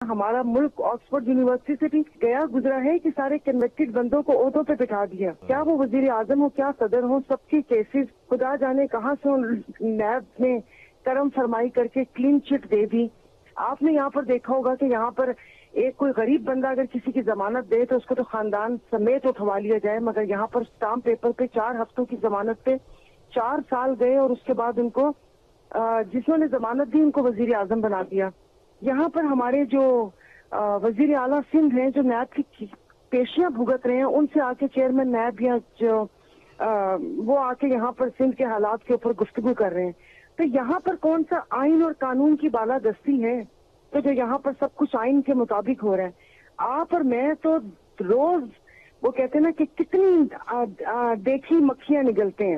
ہمارا ملک Oxford university سے بھی گیا گزرا ہے کہ سارے کنوکٹڈ بندوں کو عہدوں پہ بٹھا دیا. کیا وہ وزیر اعظم ہو کیا صدر ہو, سب کی کیسز خدا جانے کہاں سے نیب نے کرم فرمائی کر کے کلین چٹ دے دی. آپ نے یہاں پر دیکھا ہوگا کہ یہاں پر ایک کوئی غریب بندہ اگر کسی کی ضمانت دے تو اس کو تو خاندان سمیت اٹھوا لیا جائے, مگر یہاں پر اسٹامپ پیپر پہ 4 ہفتوں کی ضمانت پہ 4 سال گئے اور اس کے بعد ان کو جسوں نے ضمانت دی ان کو وزیر اعظم بنا دیا. یہاں پر ہمارے جو وزیر اعلیٰ سندھ ہیں جو نیب کی پیشیاں بھگت رہے ہیں, ان سے آ کے چیئرمین نیب یا جو وہ آ کے یہاں پر سندھ کے حالات کے اوپر گفتگو کر رہے ہیں. تو یہاں پر کون سا آئین اور قانون کی بالادستی ہے تو جو یہاں پر سب کچھ آئین کے مطابق ہو رہا ہے. آپ اور میں تو روز وہ کہتے ہیں نا کہ کتنی دیکھی مکھیاں نگلتے ہیں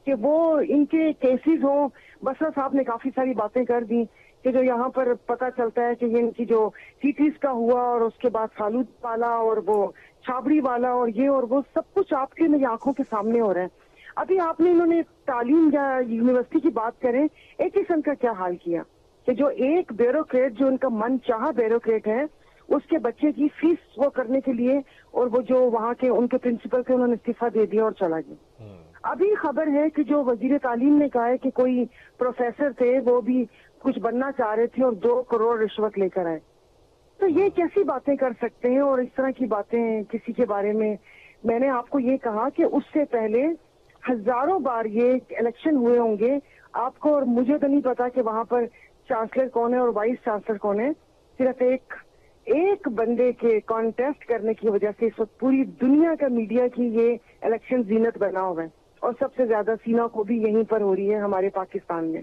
کہ وہ ان کے کیسز ہوں. بسرا صاحب نے کافی ساری باتیں کر دی کہ جو یہاں پر پتہ چلتا ہے کہ یہ ان کی جو سیٹیز کا ہوا اور اس کے بعد خالود والا اور وہ چھابڑی والا اور یہ اور وہ سب کچھ آپ کے میری آنکھوں کے سامنے ہو رہا ہے. ابھی آپ نے انہوں نے تعلیم یا یونیورسٹی کی بات کریں, ایجوکیشن کا کیا حال کیا کہ جو ایک بیوروکریٹ جو ان کا من چاہا بیوروکریٹ ہے اس کے بچے کی فیس وہ کرنے کے لیے اور وہ جو وہاں کے ان کے پرنسپل تھے انہوں نے استعفیٰ دے دیا اور چلا گیا. ابھی خبر ہے کہ جو وزیر تعلیم نے کہا ہے کہ کوئی پروفیسر تھے وہ بھی کچھ بننا چاہ رہے تھے اور 2 کروڑ رشوت لے کر آئے. تو یہ کیسی باتیں کر سکتے ہیں اور اس طرح کی باتیں کسی کے بارے میں. میں نے آپ کو یہ کہا کہ اس سے پہلے ہزاروں بار یہ الیکشن ہوئے ہوں گے. آپ کو اور مجھے تو نہیں پتا کہ وہاں پر چانسلر کون ہے اور وائس چانسلر کون ہے. صرف ایک بندے کے کانٹیسٹ کرنے کی وجہ سے اس وقت پوری دنیا کا میڈیا کی یہ الیکشن زینت بنا ہوا ہے اور سب سے زیادہ سینا کو بھی یہیں پر ہو رہی ہے ہمارے پاکستان میں.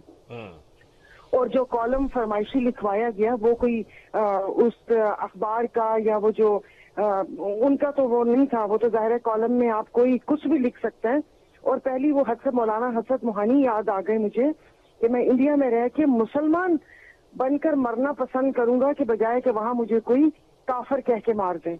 اور جو کالم فرمائشی لکھوایا گیا وہ کوئی اس اخبار کا یا وہ جو ان کا تو وہ نہیں تھا. وہ تو ظاہر ہے کالم میں آپ کوئی کچھ بھی لکھ سکتا ہے. اور پہلی وہ حضرت مولانا حسرت موہانی یاد آ گئے مجھے کہ میں انڈیا میں رہ کے مسلمان بن کر مرنا پسند کروں گا کہ بجائے کہ وہاں مجھے کوئی کافر کہہ کے مار دیں.